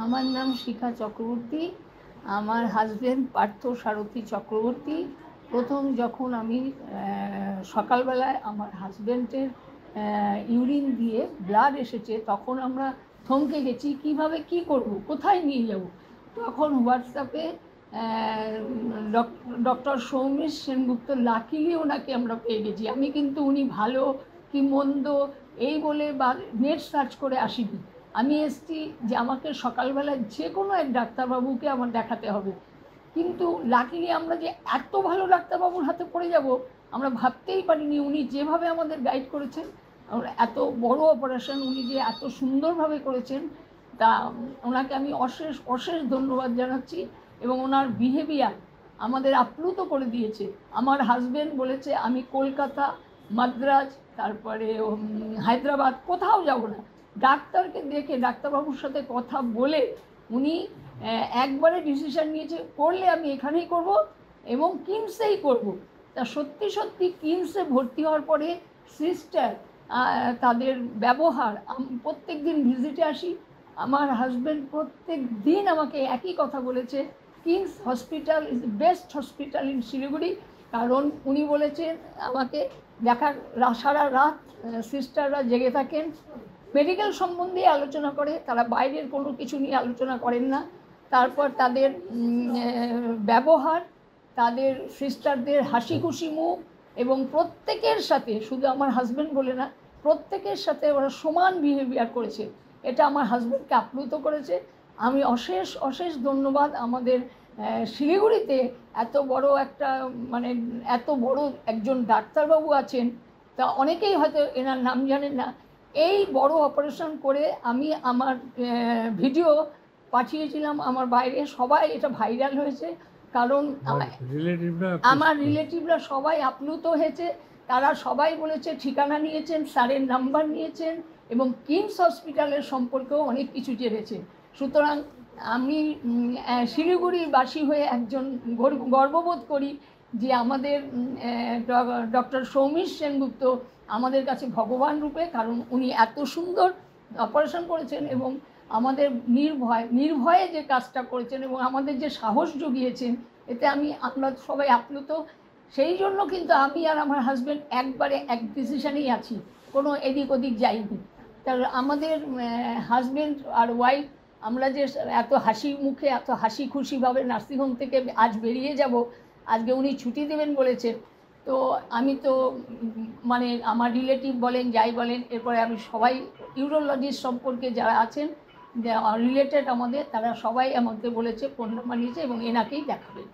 আমার নাম শিখা চক্রবর্তী। আমার হাজবেন্ড পার্থ সারথী চক্রবর্তী। প্রথম যখন আমি সকালবেলায় আমার হাজবেন্ডের ইউরিন দিয়ে ব্লাড এসেছে, তখন আমরা থমকে গেছি, কিভাবে কি করব, কোথায় নিয়ে যাব। তখন হোয়াটসঅ্যাপে ডক্টর সৌমেশ সেনগুপ্ত, লাকিলি ওনাকে আমরা পেয়ে গেছি। আমি কিন্তু উনি ভালো কি মন্দ এই বলে বা নেট সার্চ করে আসিনি। আমি এসেছি যে আমাকে সকালবেলা যে কোনো এক ডাক্তারবাবুকে আমার দেখাতে হবে। কিন্তু লাকিলি আমরা যে এত ভালো ডাক্তারবাবুর হাতে পড়ে যাব আমরা ভাবতেই পারিনি। উনি যেভাবে আমাদের গাইড করেছেন, এত বড় অপারেশন উনি যে এত সুন্দরভাবে করেছেন, তা ওনাকে আমি অশেষ অশেষ ধন্যবাদ জানাচ্ছি। এবং ওনার বিহেভিয়ার আমাদের আপ্লুত করে দিয়েছে। আমার হাজবেন্ড বলেছে আমি কলকাতা, মাদ্রাজ, তারপরে হায়দ্রাবাদ কোথাও যাব না, ডাক্তারকে দেখে ডাক্তারবাবুর সাথে কথা বলে উনি একবারে ডিসিশন নিয়েছে, করলে আমি এখানেই করব এবং কিমসেই করব। তা সত্যি সত্যি কিমসে ভর্তি হওয়ার পরে সিস্টার, তাদের ব্যবহার, প্রত্যেক দিন ভিজিটে আসি, আমার হাজব্যান্ড প্রত্যেক দিন আমাকে একই কথা বলেছে, Kings hospital is best hospital in Siliguri. কারণ উনি বলেছেন আমাকে দেখার সারা রাত সিস্টাররা জেগে থাকেন, মেডিকেল সম্বন্ধে আলোচনা করে, তারা বাইরের কোনো কিছু নিয়ে আলোচনা করেন না। তারপর তাদের ব্যবহার, তাদের সিস্টারদের হাসি খুশি মুখ, এবং প্রত্যেকের সাথে, শুধু আমার হাজব্যান্ড বলে না, প্রত্যেকের সাথে ওরা সমান বিহেভিয়ার করেছে। এটা আমার হাজব্যান্ডকে আপ্লুত করেছে। আমি অশেষ অশেষ ধন্যবাদ। আমাদের শিলিগুড়িতে এত বড় একটা এত বড় একজন ডাক্তারবাবু আছেন, তা অনেকেই হয়তো এনার নাম জানেন না। এই বড় অপারেশন করে আমি আমার ভিডিও পাঠিয়েছিলাম আমার বাইরে, সবাই এটা ভাইরাল হয়েছে। কারণ আমার রিলেটিভরা সবাই আপ্লুত হয়েছে। তারা সবাই বলেছে, ঠিকানা নিয়েছেন, স্যারের নাম্বার নিয়েছেন এবং কিমস হসপিটালের সম্পর্কেও অনেক কিছু জেনেছে। সুতরাং আমি শিলিগুড়িবাসী হয়ে একজন গর্ববোধ করি যে আমাদের ডক্টর সৌমেশ সেনগুপ্ত আমাদের কাছে ভগবান রূপে। কারণ উনি এত সুন্দর অপারেশন করেছেন এবং আমাদের নির্ভয়ে যে কাজটা করেছেন এবং আমাদের যে সাহস জুগিয়েছেন, এতে আমরা সবাই আপ্লুত। সেই জন্য কিন্তু আমি আর আমার হাজব্যান্ড একবারে এক ডিসিশনেই আছি, কোনো এদিক ওদিক যাইনি। তার আমাদের হাজব্যান্ড আর ওয়াইফ, আমরা যে এত হাসি মুখে, এত হাসি খুশিভাবে নার্সিংহোম থেকে আজ বেরিয়ে যাব, আজকে উনি ছুটি দেবেন বলেছেন। তো আমি তো আমার রিলেটিভ বলেন, যাই বলেন, এরপরে আমি সবাই ইউরোলজিস্ট সম্পর্কে যারা আছেন রিলেটেড আমাদের, তারা সবাই আমাকে বলেছে, ফোন নাম্বার নিয়েছে এবং এনাকেই দেখাবেন।